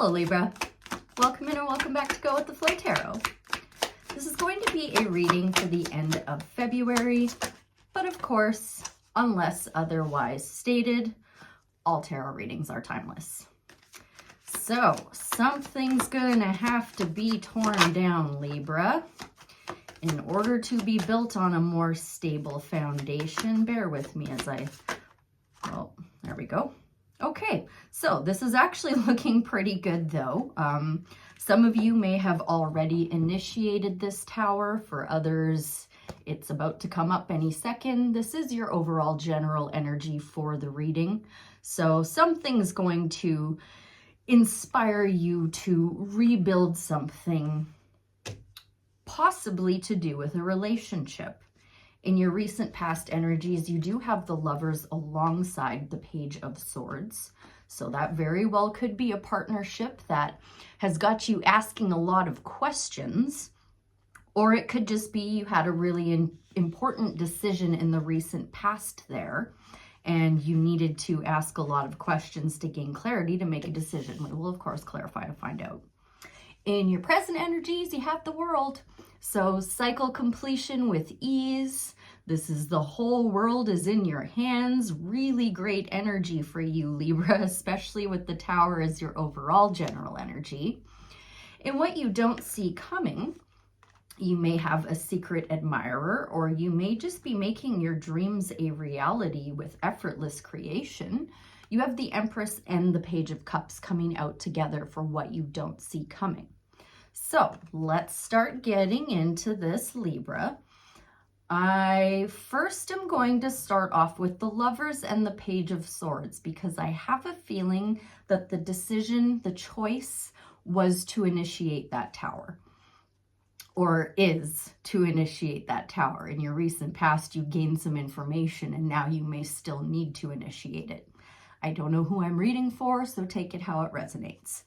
Hello Libra, welcome in or welcome back to Go with the Flow Tarot. This is going to be a reading for the end of February, but of course, unless otherwise stated, all tarot readings are timeless. So something's gonna have to be torn down, Libra, in order to be built on a more stable foundation. Bear with me as well, there we go. Okay, so this is actually looking pretty good though. Some of you may have already initiated this tower. For others, it's about to come up any second. This is your overall general energy for the reading. So something's going to inspire you to rebuild something, possibly to do with a relationship. In your recent past energies, you do have the Lovers alongside the Page of Swords. So that very well could be a partnership that has got you asking a lot of questions. Or it could just be you had a really important decision in the recent past there, and you needed to ask a lot of questions to gain clarity to make a decision. We will, of course, clarify to find out. In your present energies, you have the World. So cycle completion with ease. This is the whole world is in your hands. Really great energy for you, Libra, especially with the Tower as your overall general energy. And what you don't see coming, you may have a secret admirer, or you may just be making your dreams a reality with effortless creation. You have the Empress and the Page of Cups coming out together for what you don't see coming. So let's start getting into this, Libra. I first am going to start off with the Lovers and the Page of Swords, because I have a feeling that the decision, the choice, was to initiate that tower, or is to initiate that tower. In your recent past, you gained some information and now you may still need to initiate it. I don't know who I'm reading for, so take it how it resonates.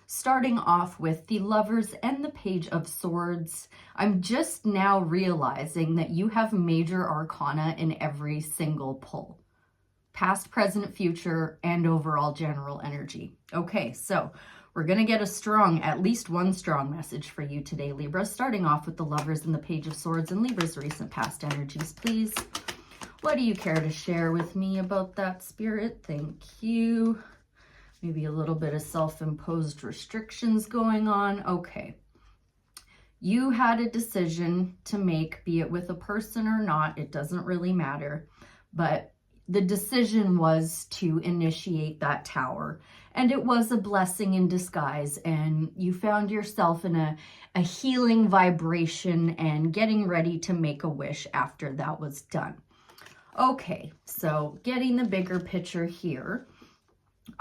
Starting off with the Lovers and the Page of Swords, I'm just now realizing that you have major arcana in every single pull. Past, present, future, and overall general energy. Okay, so we're going to get at least one strong message for you today, Libra, starting off with the Lovers and the Page of Swords and Libra's recent past energies, please. What do you care to share with me about that, Spirit? Thank you. Maybe a little bit of self-imposed restrictions going on. Okay. You had a decision to make, be it with a person or not, it doesn't really matter. But the decision was to initiate that tower. And it was a blessing in disguise. And you found yourself in a healing vibration and getting ready to make a wish after that was done. Okay, so getting the bigger picture here.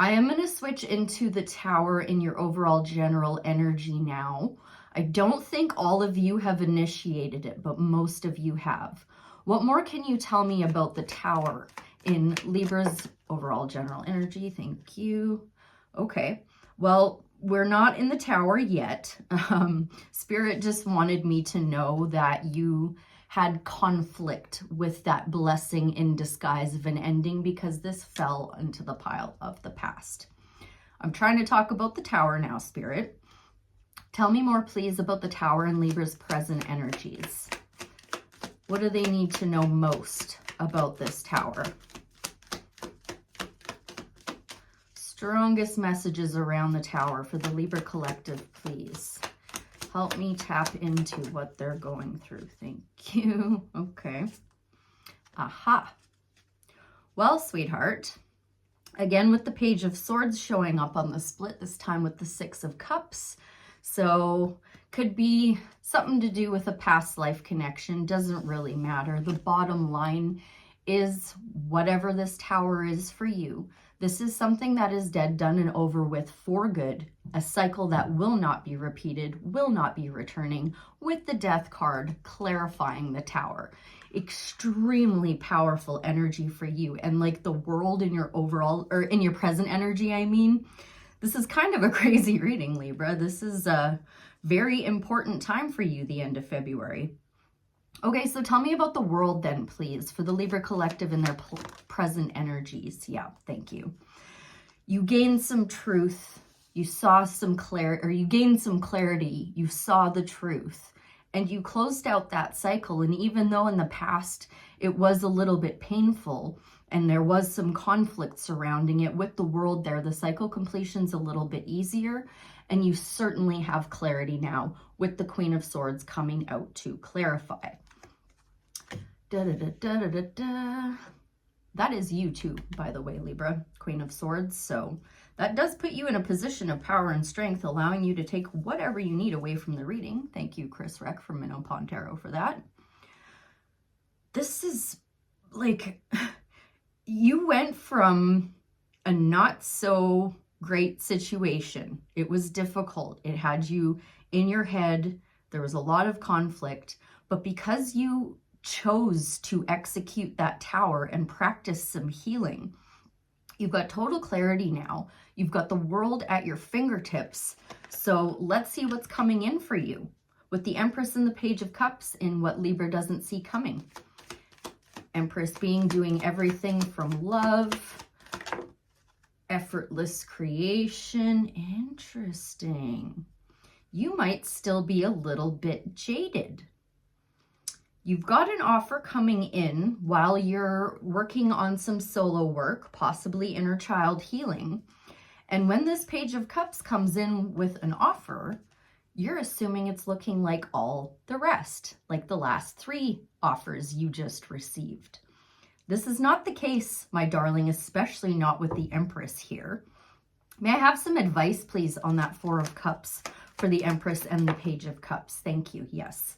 I am going to switch into the Tower in your overall general energy now. I don't think all of you have initiated it, but most of you have. What more can you tell me about the Tower in Libra's overall general energy? Thank you. Okay, well, we're not in the Tower yet. Spirit just wanted me to know that you had conflict with that blessing in disguise of an ending, because this fell into the pile of the past. I'm trying to talk about the Tower now, Spirit. Tell me more, please, about the Tower and Libra's present energies. What do they need to know most about this Tower? Strongest messages around the Tower for the Libra collective, please. Help me tap into what they're going through. Thank you. Okay. Aha. Well, sweetheart, again with the Page of Swords showing up on the split, this time with the Six of Cups. So could be something to do with a past life connection. Doesn't really matter. The bottom line is whatever this Tower is for you. This is something that is dead, done, and over with for good. A cycle that will not be repeated, will not be returning, with the Death card clarifying the Tower. Extremely powerful energy for you. And like the World in your overall, or in your present energy, I mean, this is kind of a crazy reading, Libra. This is a very important time for you, the end of February. Okay, so tell me about the World then, please, for the Libra collective and their present energies. Yeah, thank you. You gained some truth. You saw some clarity, or you gained some clarity. You saw the truth, and you closed out that cycle. And even though in the past it was a little bit painful and there was some conflict surrounding it with the world there, the cycle completion's a little bit easier. And you certainly have clarity now with the Queen of Swords coming out to clarify. Da, da, da, da, da, da, da. That is you too, by the way, Libra, Queen of Swords. So that does put you in a position of power and strength, allowing you to take whatever you need away from the reading. Thank you, Chris Reck from Minnow Pond Tarot, for that. This is like, you went from a not so great situation. It was difficult. It had you in your head. There was a lot of conflict, but because you chose to execute that tower and practice some healing, you've got total clarity now. You've got the world at your fingertips. So let's see what's coming in for you with the Empress and the Page of Cups in what Libra doesn't see coming. Empress being doing everything from love, effortless creation. Interesting. You might still be a little bit jaded. You've got an offer coming in while you're working on some solo work, possibly inner child healing. And when this Page of Cups comes in with an offer, you're assuming it's looking like all the rest, like the last 3 offers you just received. This is not the case, my darling, especially not with the Empress here. May I have some advice, please, on that 4 of Cups for the Empress and the Page of Cups? Thank you. Yes.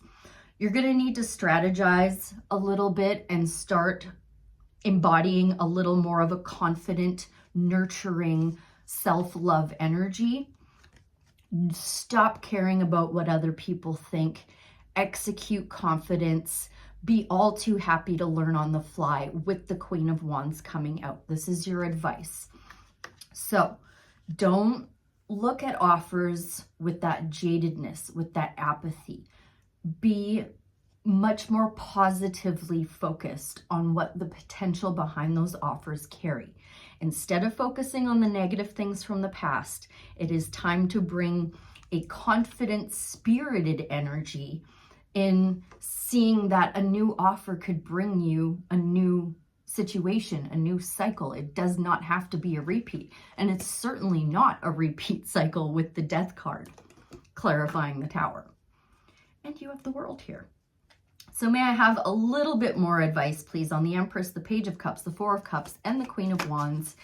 You're going to need to strategize a little bit and start embodying a little more of a confident, nurturing, self-love energy. Stop caring about what other people think. Execute confidence. Be all too happy to learn on the fly with the Queen of Wands coming out. This is your advice. So don't look at offers with that jadedness, with that apathy. Be much more positively focused on what the potential behind those offers carry. Instead of focusing on the negative things from the past, it is time to bring a confident, spirited energy in seeing that a new offer could bring you a new situation, a new cycle. It does not have to be a repeat. And it's certainly not a repeat cycle with the Death card, clarifying the Tower. And you have the World here. So may I have a little bit more advice, please, on the Empress, the Page of Cups, the 4 of Cups, and the Queen of Wands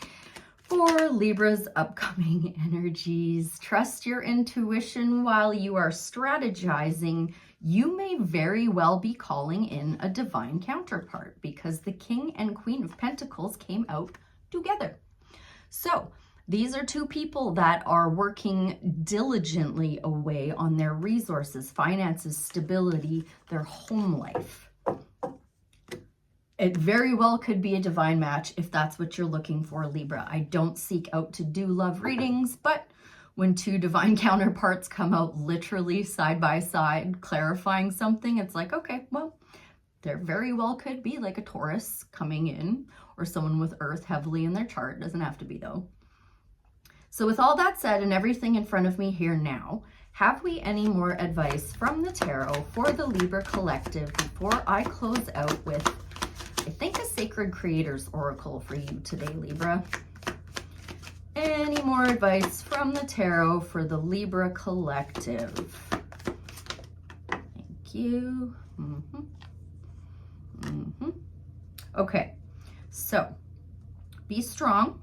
for Libra's upcoming energies. Trust your intuition while you are strategizing. You may very well be calling in a divine counterpart because the King and Queen of Pentacles came out together. So these are 2 people that are working diligently away on their resources, finances, stability, their home life. It very well could be a divine match if that's what you're looking for, Libra. I don't seek out to do love readings, but when 2 divine counterparts come out literally side by side, clarifying something, it's like, okay, well, there very well could be like a Taurus coming in or someone with Earth heavily in their chart. Doesn't have to be though. So with all that said and everything in front of me here now, have we any more advice from the tarot for the Libra collective before I close out with, I think, a Sacred Creators Oracle for you today, Libra? Any more advice from the tarot for the Libra collective? Thank you. Okay, so be strong.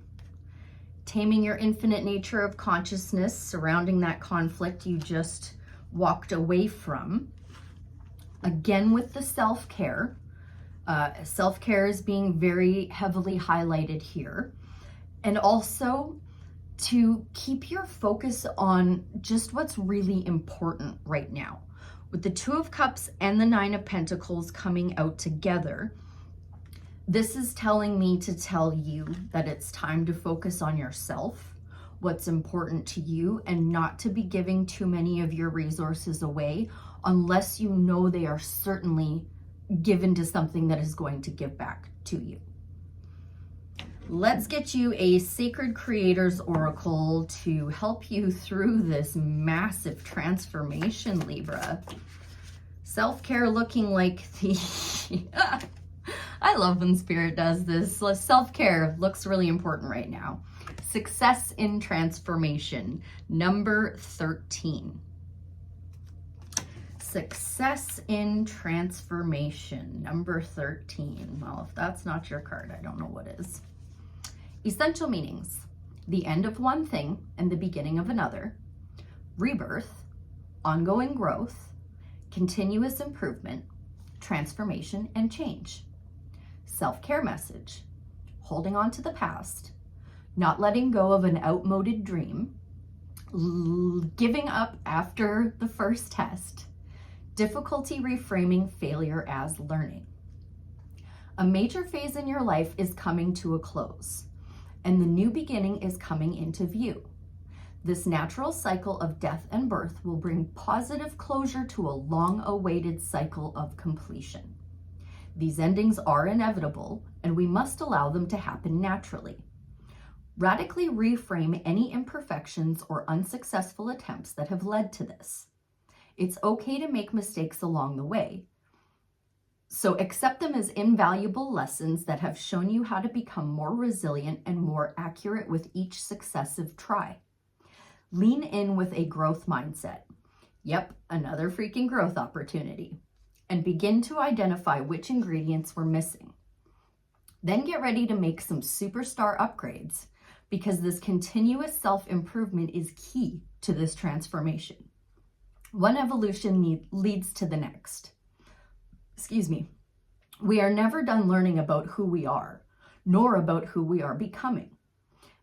Taming your infinite nature of consciousness surrounding that conflict you just walked away from. Again, with the self-care. Self-care is being very heavily highlighted here. And also to keep your focus on just what's really important right now. With the 2 of Cups and the 9 of Pentacles coming out together, this is telling me to tell you that it's time to focus on yourself, what's important to you, and not to be giving too many of your resources away unless you know they are certainly given to something that is going to give back to you. Let's get you a Sacred Creators Oracle to help you through this massive transformation, Libra. Self-care looking like the... I love when Spirit does this. Self-care looks really important right now. Success in transformation, number 13. Success in transformation, number 13. Well, if that's not your card, I don't know what is. Essential meanings: the end of one thing and the beginning of another, rebirth, ongoing growth, continuous improvement, transformation, and change. Self-care message: holding on to the past, not letting go of an outmoded dream, giving up after the first test, difficulty reframing failure as learning. A major phase in your life is coming to a close, and the new beginning is coming into view. This natural cycle of death and birth will bring positive closure to a long-awaited cycle of completion. These endings are inevitable, and we must allow them to happen naturally. Radically reframe any imperfections or unsuccessful attempts that have led to this. It's okay to make mistakes along the way, so accept them as invaluable lessons that have shown you how to become more resilient and more accurate with each successive try. Lean in with a growth mindset. Yep, another freaking growth opportunity. And begin to identify which ingredients were missing. Then get ready to make some superstar upgrades, because this continuous self-improvement is key to this transformation. One evolution leads to the next. Excuse me. We are never done learning about who we are, nor about who we are becoming.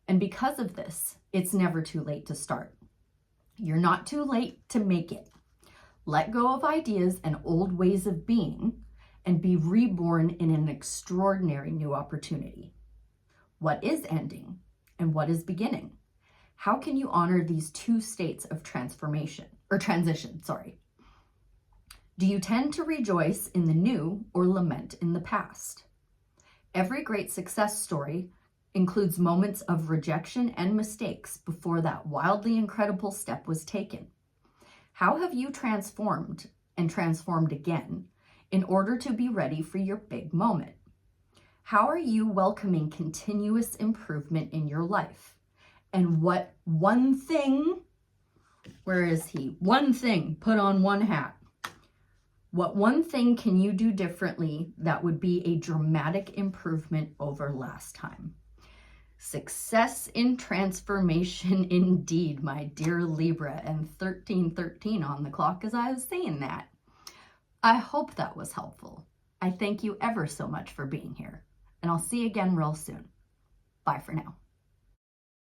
And because of this, it's never too late to start. You're not too late to make it. Let go of ideas and old ways of being and be reborn in an extraordinary new opportunity. What is ending and what is beginning? How can you honor these two states of transition? Do you tend to rejoice in the new or lament in the past? Every great success story includes moments of rejection and mistakes before that wildly incredible step was taken. How have you transformed and transformed again in order to be ready for your big moment? How are you welcoming continuous improvement in your life? And what one thing, one thing, put on one hat. What one thing can you do differently that would be a dramatic improvement over last time? Success in transformation indeed, my dear Libra, and 1313 on the clock as I was saying that. I hope that was helpful. I thank you ever so much for being here, and I'll see you again real soon. Bye for now.